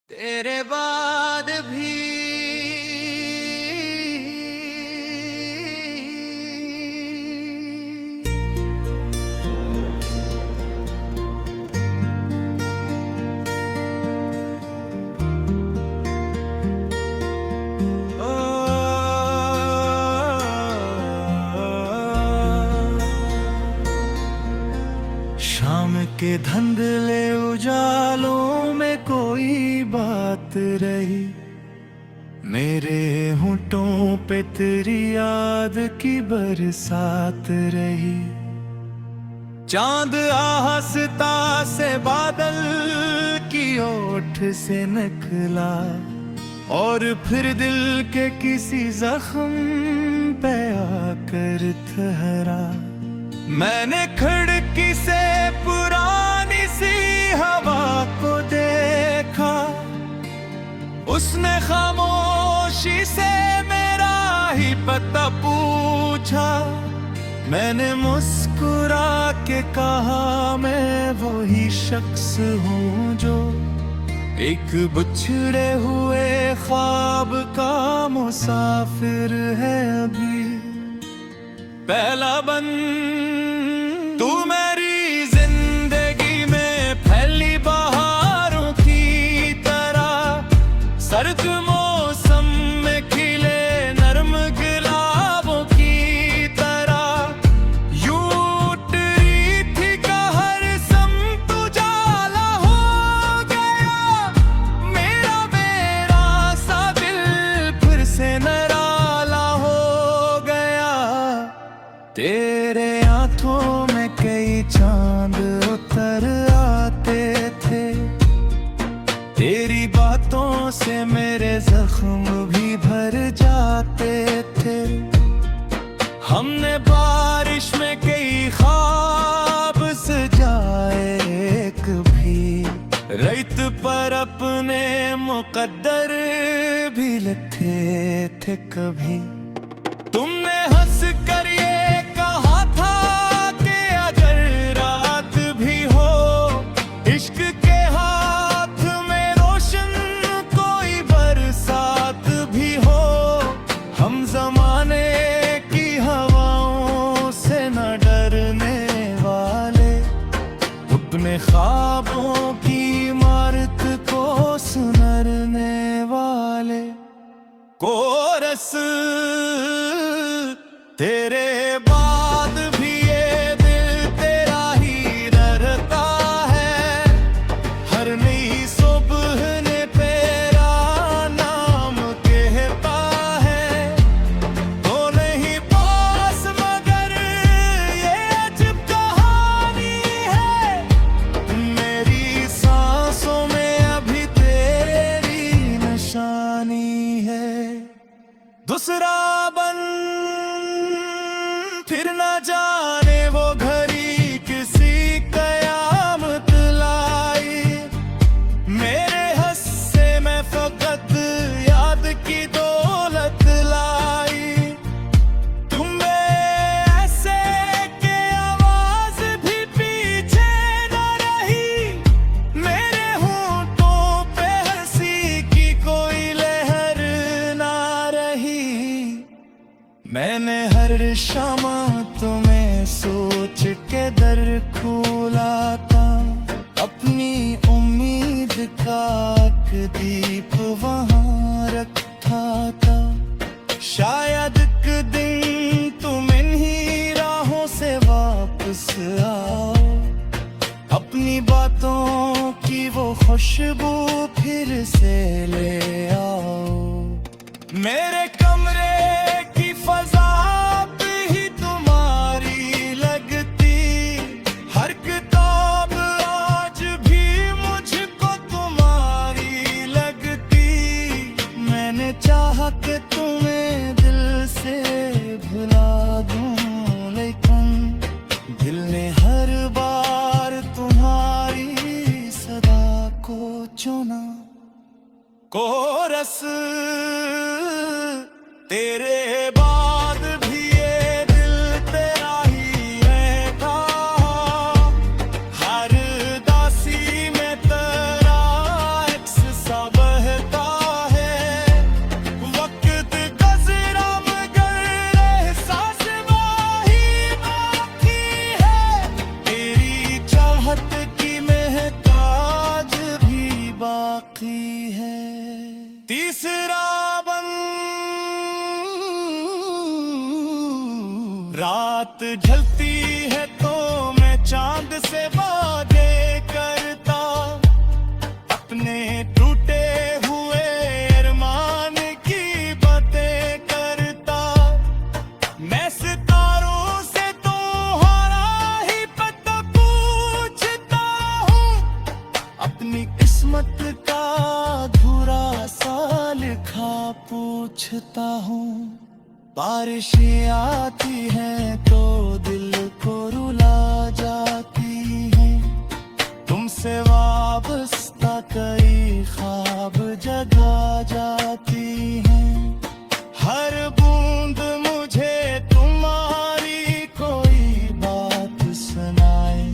तेरे बाद भी ओ, शाम के धुंधले उजालों में कोई बात रही, मेरे होंठों पे तेरी याद की बरसात रही। चांद आहस्ता से बादल की ओट से निकला और फिर दिल के किसी जख्म पे आकर ठहरा। मैंने खिड़की से पुरानी सी हवा को देखा, उसने खामोशी से मेरा ही पता पूछा। मैंने मुस्कुरा के कहा मैं वही शख्स हूँ जो एक बिछड़े हुए ख्वाब का मुसाफिर है अभी। पहला बंद तू मेरी जिंदगी में फैली बहारों की तरह, सर्द मौसम में खिले नरम गुलाबों की तरह। यूं उठ रही थी कहर समत उजाला हो गया, मेरा मेरा सा दिल फिर से निराला हो गया। तेरे आंखों में कई चांद उतर आते थे, तेरी बातों से मेरे जख्म भी भर जाते थे। हमने बारिश में कई ख्वाब सजाए कभी, रेत पर अपने मुकद्दर भी लिखे थे कभी। तुमने हंस कर ये कहा था कि अगर रात भी हो, इश्क के हाथ में रोशन कोई बरसात भी हो, हम जमाने की हवाओं से न डरने वाले, अपने ख्वाबों की इमारत को सुनरने वाले। कोरस तेरे बाद भी ये दिल तेरा ही रहता है, हर नई सुबह ने तेरा नाम कहता है। तो नहीं पास मगर ये अजब कहानी है, मेरी सांसों में अभी तेरी निशानी है। दूसरा बन फिर न जाने वो घड़ी किसी कयामत लाई, मेरे हस्से में फकत याद की दौलत लाई। तुम ऐसे के आवाज भी पीछे न रही, मेरे होंठों पे हंसी की कोई लहर ना रही। मैंने हर शाम तुम्हें सोच के दर खोला था, अपनी उम्मीद का एक दीप वहां रखा था। शायद एक दिन तुम इन्हीं राहों से वापस आओ, अपनी बातों की वो खुशबू फिर से ले आओ। मेरे कमरे की फजा भी तुम्हारी लगती, हर किताब आज भी मुझको तुम्हारी लगती। मैंने चाहा कि तुम्हें दिल से भुला दूं, लेकिन दिल ने हर बार तुम्हारी सदा को चुना। कोरस तेरे बाद भी ये दिल तेरा ही रहता, हर दासी में तेरा अक्स सा बाकी है। तीसरा बंद, रात ढलती है तो मैं चांद से वादे करता, अपने टूटे हुए अरमान की बातें करता। मैं सितारों से तुम्हारा ही पता पूछता हूँ, अपनी किस्मत का अधूरा सा लिखा पूछता हूँ। बारिशें आती हैं तो दिल को रुला जाती हैं, तुमसे वाबस्ता कई ख्वाब जगा जाती हैं। हर बूंद मुझे तुम्हारी कोई बात सुनाए,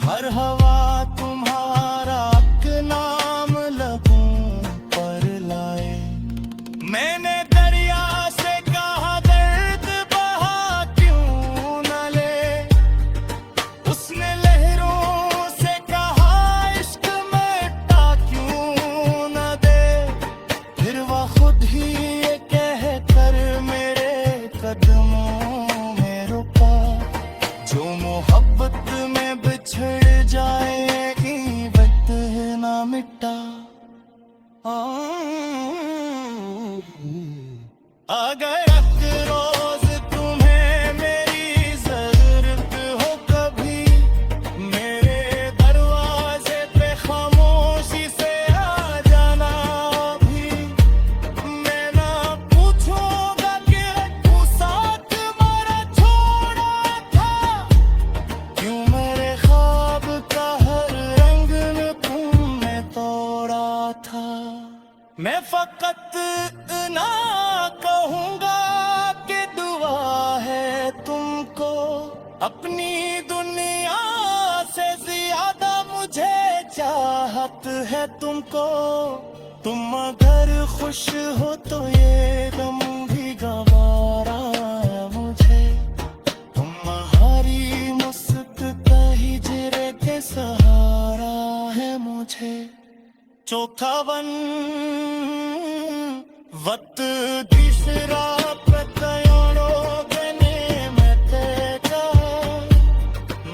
हर हवा तुम्हारा नाम लबों पर लाए। मैंने दरिया से कहा दर्द बहा क्यों न ले, उसने लहरों से कहा इश्क मिटा क्यों न दे। फिर वह खुद ही ये कह कर मेरे कदमों में रुका, जो मोहब्बत में बिछड़ जाएगी वक्त ना मिटा। अगर एक रोज तुम्हें मेरी जरूरत हो कभी, मेरे दरवाजे पे खामोशी से आ जाना भी। मैं ना पूछूंगा कि तू साथ मेरा छोड़ा था, क्यों मेरे ख्वाब का हर रंग में तुमने तोड़ा था। मैं फकत ना कहूँगा कि दुआ है तुमको, अपनी दुनिया से ज्यादा मुझे चाहत है तुमको। तुम अगर खुश हो तो ये गम भी गवारा है मुझे, तुम्हारी मुस्कुराहट हिजरे के सहारा है मुझे। चौथा बन वक्त तीसरा प्रत्यारो बने मैं तेरा,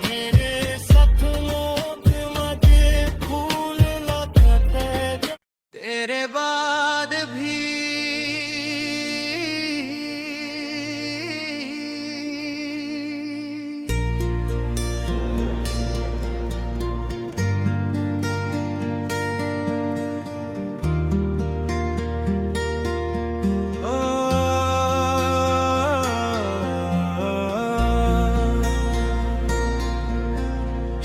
मेरे सपनों के मजे फूल लगते तेरे बाद भी।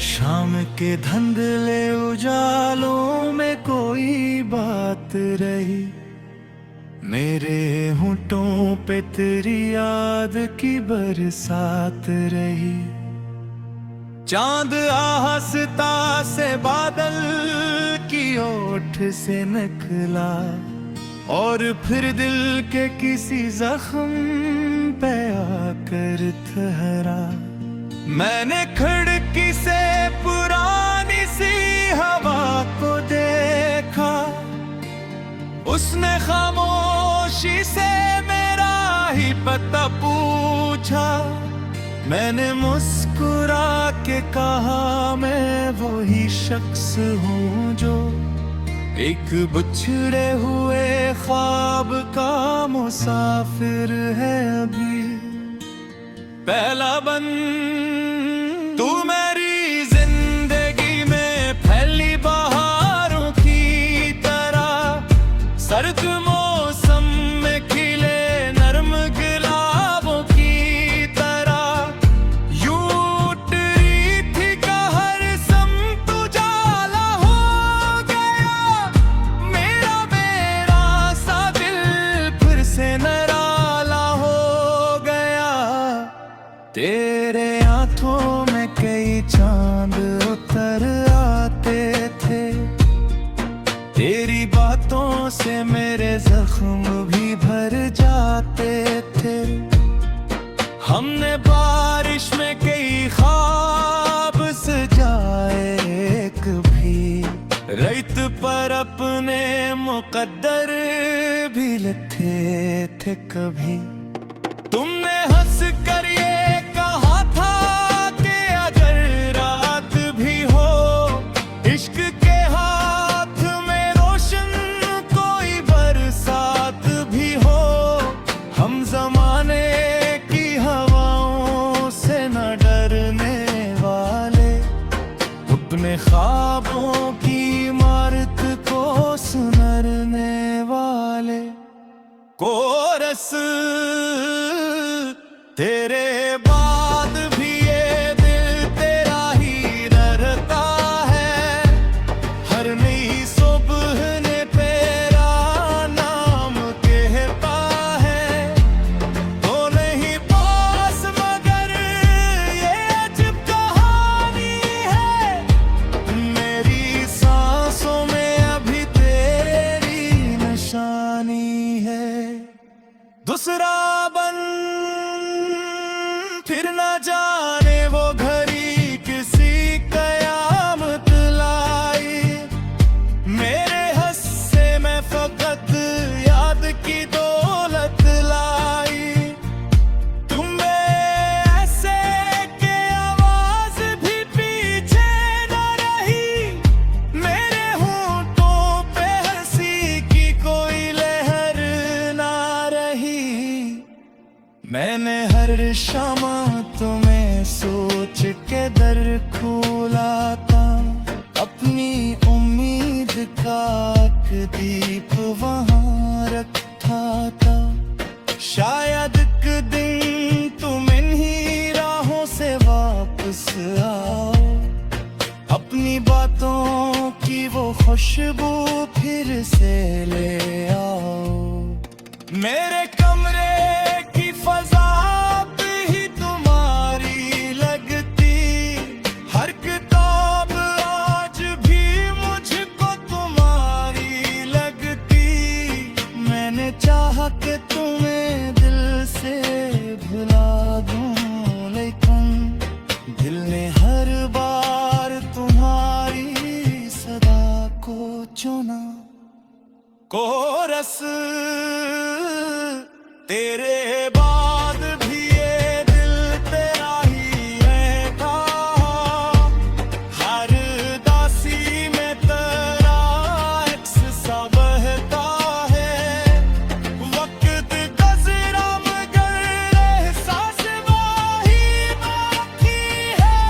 शाम के धुंधले उजालों में कोई बात रही, मेरे होंठों पे तेरी याद की बरसात रही। चांद आस्ता से बादल की ओट से निकला, और फिर दिल के किसी जख्म पे आकर ठहरा। मैंने खिड़की से पुरानी सी हवा को देखा, उसने खामोशी से मेरा ही पता पूछा। मैंने मुस्कुरा के कहा मैं वही शख्स हूँ जो एक बिछड़े हुए ख्वाब का मुसाफिर है अभी। पहला बंद, तू मेरी जिंदगी में फैली बहारों की तरह, सर्द मौसम में खिले नरम गुलाबों की तरह। यूं उठ रही थी का हर समत उजाला हो गया, मेरा सा दिल फिर से निराला हो गया। तेरे हाथों में कई चांद उतर आते थे, तेरी बातों से मेरे जख्म भी भर जाते थे। हमने बारिश में कई ख्वाब सजाए, एक भी रेत पर अपना सपने मुकद्दर भी लिखे थे कभी। तुमने हंस कर ये कहा था कि अगर रात भी हो, इश्क के हाथ में रोशन कोई बरसात भी हो, हम जमाने की हवाओं से न डरने वाले, अपने ख्वाबों की इमारत को सुनरने वाले। कोरस तेरे बाद भी ये दिल तेरा ही रहता है, हर नई सुबह ने तेरा नाम कहता है। तो नहीं पास मगर ये अजब कहानी है, मेरी सांसों में अभी तेरी निशानी है। दूसरा बन फिर न जाने वो घड़ी किसी कयामत लाई, मेरे हस्से में फकत याद की दौलत लाई। तुम्हें ऐसे के आवाज भी पीछे न रही, मेरे होंठों पे हंसी की कोई लहर ना रही। मैंने हर शाम तुम्हें सोच के दर खोला था, अपनी उम्मीद का एक दीप वहां रखा था। शायद एक दिन तुम इन्हीं राहों से वापस आओ, अपनी बातों की वो खुशबू फिर से ले आओ। मेरे कमरे की फजा ही तुम्हारी लगती, हर किताब आज भी मुझको तुम्हारी लगती। मैंने चाहा कि तुम्हें दिल से भुला दूं, लेकिन दिल ने हर बार तुम्हारी सदा को चुना। कोरस तेरे बाद भी ये दिल तेरा ही रहता, हर दासी में तेरा अक्स सा बहता है। वक्त गुज़रा मगर एहसास वही बाकी है,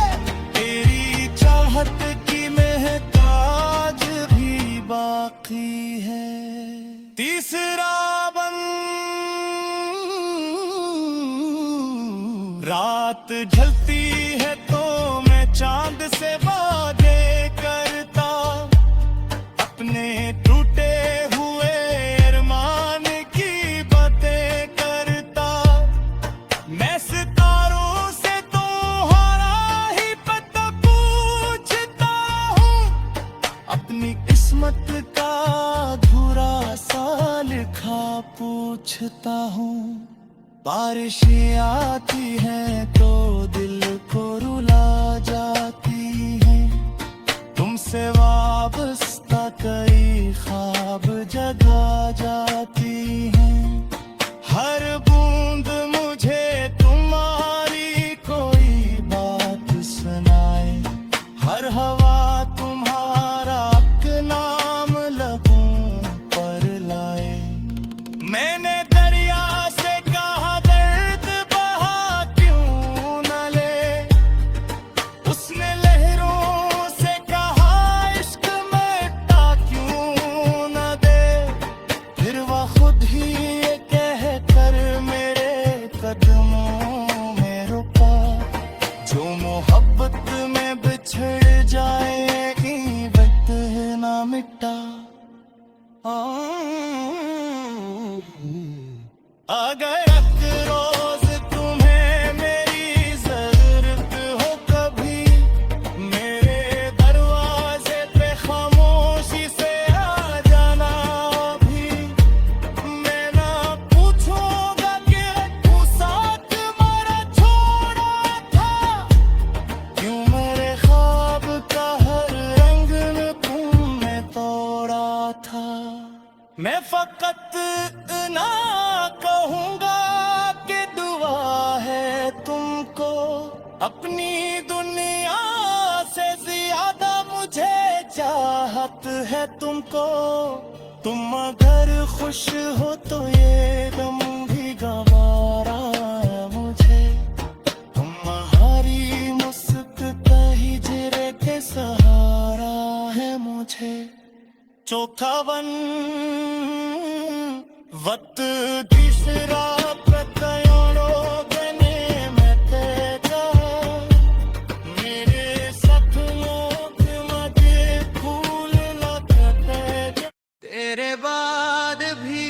तेरी चाहत की महताज भी बाकी है। तीसरा बन रात ढलती है तो मैं चांद से वादे करता, अपने टूटे हुए अरमान की बातें करता। मैं सितारों से तुम्हारा ही पता पूछता हूँ, अपनी किस्मत का अधूरा सा लिखा पूछता हूँ। बारिश आती है तो दिल को रुला जाती है, तुमसे वाबस्ता कई ख्वाब जगा जाती हैं। हर बूंद मुझे तुम्हारी कोई बात सुनाए, हर हवा तुम्हारा नाम लबों पर लाए। मैंने दरिया से कहा दर्द बहा क्यों न ले, उसने लहरों से कहा इश्क मिटा क्यों न दे। फिर वह खुद ही ये कह कर मेरे कदमों में रुका, जो मोहब्बत में बिछड़ जाएगी वक्त ना मिटा। अगर एक रोज तुम्हें मेरी जरूरत हो कभी, मेरे दरवाजे पे खामोशी से आ जाना भी। मैं ना पूछूंगा कि तू साथ मेरा छोड़ा था, क्यों मेरे ख्वाब का हर रंग तुमने तोड़ा था। मैं फकत ना कहूँगा कि दुआ है तुमको, अपनी दुनिया से ज्यादा मुझे चाहत है तुमको। तुम अगर खुश हो तो ये गम भी गवारा है मुझे, तुम्हारी मुस्कुराते हिजरे के सहारा है मुझे। चौथा वन वत तीसरा प्रतयोड़ो गने में तेजा, मेरे सपनों के मजे फूल लगते तेरे बाद भी।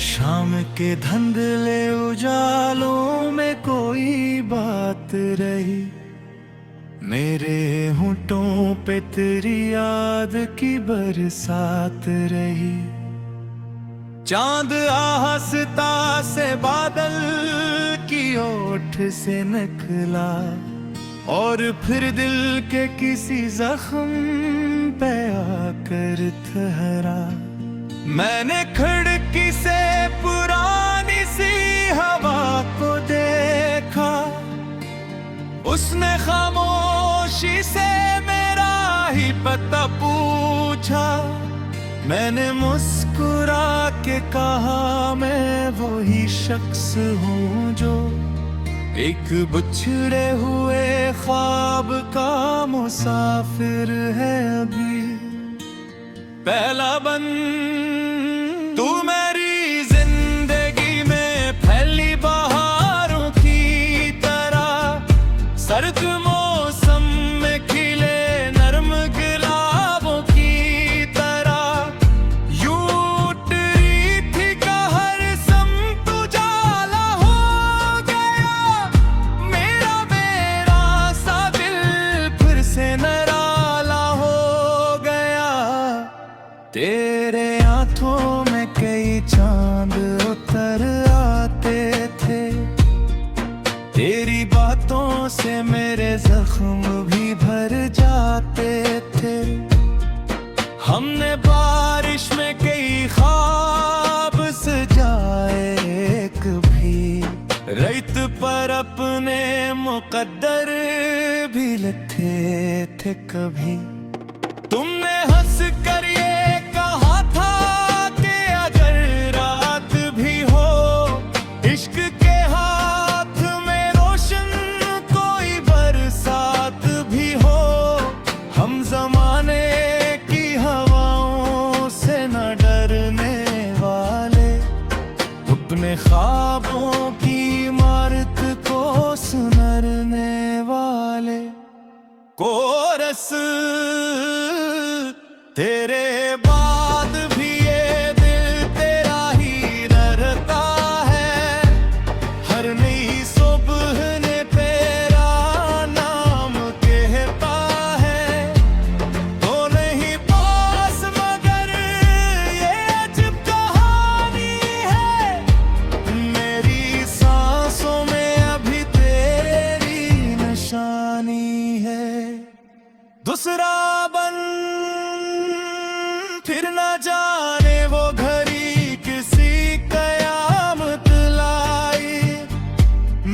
शाम के धुंधले उजालों में कोई बात रही, मेरे होंठों पे तेरी याद की बरसात रही। चांद आहस्ता से बादल की ओट से निकला, और फिर दिल के किसी जख्म पे आकर ठहरा। मैंने खिड़की से पुरानी सी हवा को देखा, उसने खामोशी से मेरा ही पता पूछा। मैंने मुस्कुरा के कहा मैं वही शख्स हूँ जो एक बिछड़े हुए ख्वाब का मुसाफिर है अभी। पहला बन तू मेरी जिंदगी में फैली बहारों की तरह, सर्द मौसम में खिले नरम गुलाबों की तरह। यूं उठ रही थी का हर समत उजाला हो गया, मेरा सा दिल फिर से निराला हो गया। तेरे आंखों में कई चांद उतर आते थे, तेरी बातों से मेरे जख्म भी भर जाते थे। हमने बारिश में कई ख्वाब सजाए कभी, रेत पर अपने मुकद्दर भी लिखे थे कभी। तुमने हंस कर ये कहा था कि अगर रात भी हो, इश्क के हाथ में रोशन कोई बरसात भी हो, हम जमाने की हवाओं से न डरने वाले, अपने ख्वाबों की इमारत को सुनरने वाले। कोरस तेरे बाद भी ये दिल तेरा ही डरता है, हर नई सुबह ने तेरा नाम कहता है। तो नहीं पास मगर ये अजब कहानी है, मेरी सांसों में अभी तेरी निशानी है। दूसरा बन फिर न जाने वो घड़ी किसी कयामत लाई,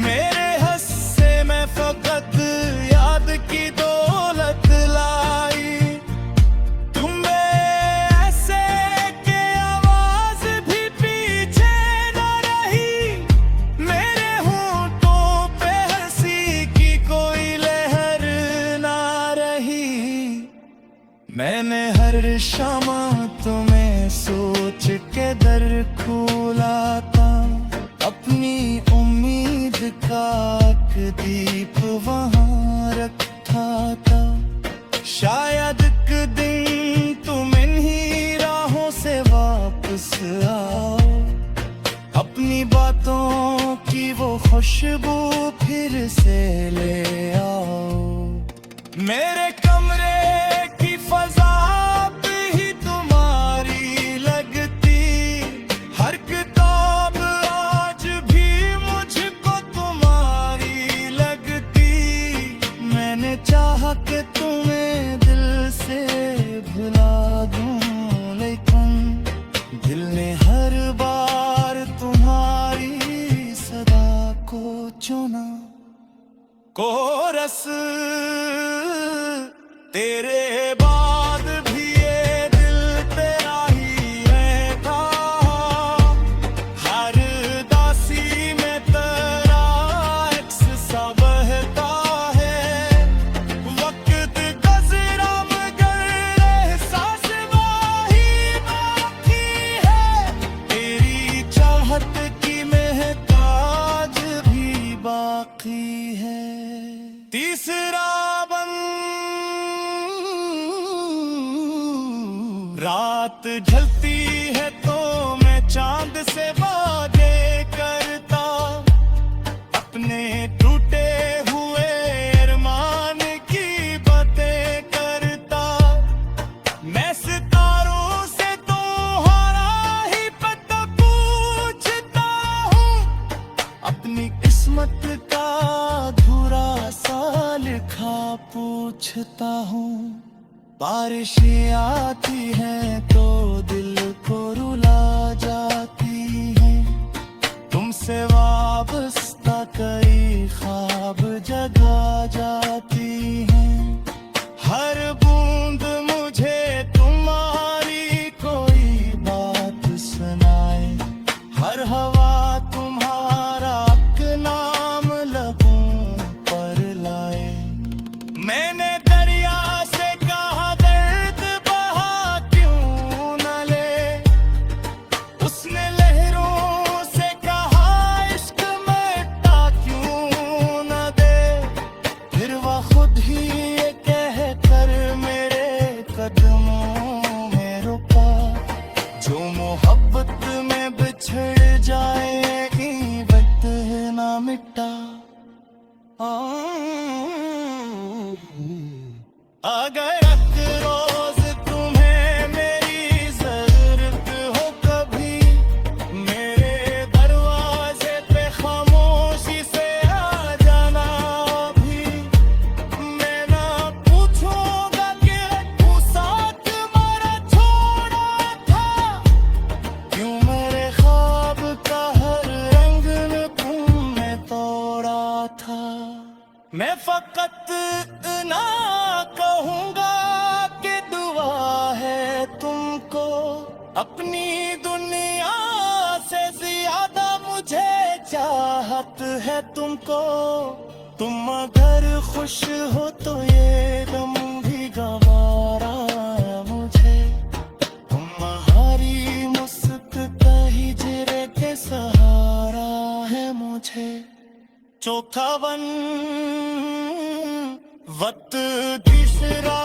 मेरे हस्से में फकत याद की दौलत लाई। तुम ऐसे के आवाज भी पीछे न रही, मेरे होंठों पे हंसी की कोई लहर ना रही। मैंने हर शाम तुम्हें सोच के दर खोला था, अपनी उम्मीद का एक दीप वहाँ रखा था। शायद एक दिन तुम इन्हीं राहों से वापस आओ, अपनी बातों की वो खुशबू फिर से ले मेरे कमरे की फजा पे ही तुम्हारी लगती, हर किताब आज भी मुझको तुम्हारी लगती। मैंने चाहा कि तुम्हें दिल से भुला दूं, लेकिन दिल ने हर बार तुम्हारी सदा को चुना। कोरस तेरे बाद भी ये दिल तेरा ही रहता, हर दासी में तेरा अक्स सा बहता है। वक्त गुज़रा मगर एहसास वही बाकी है, तेरी चाहत की महक आज भी बाकी है। तीसरा बंद रात ढलती है तो मैं चांद से वादे करता, अपने टूटे हुए अरमान की बातें करता। मैं सितारों से तुम्हारा ही पता पूछता हूँ, अपनी किस्मत का अधूरा सा लिखा पूछता हूँ। बारिशें आती हैं तो दिल को रुला जाती हैं, तुमसे वाबस्ता कई ख्वाब जगा जाती हैं। हर बूंद मुझे तुम्हारी कोई बात सुनाए, हर हवा तुम्हारा नाम लबों पर लाए। मैंने दरिया से कहा दर्द बहा क्यों न ले, उसने लहरों से कहा इश्क मिटा क्यों न दे। फिर वह खुद ही ये कह कर मेरे कदमों में रुका, जो मोहब्बत में बिछड़ जाएगी वक्त ना मिटा। अगर एक रोज तुम्हें मेरी जरूरत हो कभी, मेरे दरवाजे पे खामोशी से आ जाना भी। मैं ना पूछूंगा कि तू साथ मेरा छोड़ा था, क्यों मेरे ख्वाब का हर रंग न तुमने तोड़ा था। मैं फकत ना कहूँगा कि दुआ है तुमको, अपनी दुनिया से ज्यादा मुझे चाहत है तुमको। तुम अगर खुश हो तो ये गम भी गवारा है मुझे, तुम्हारी मुस्कुराहट हिजरे के सहारा है मुझे। चौथा वन वक्त तीसरा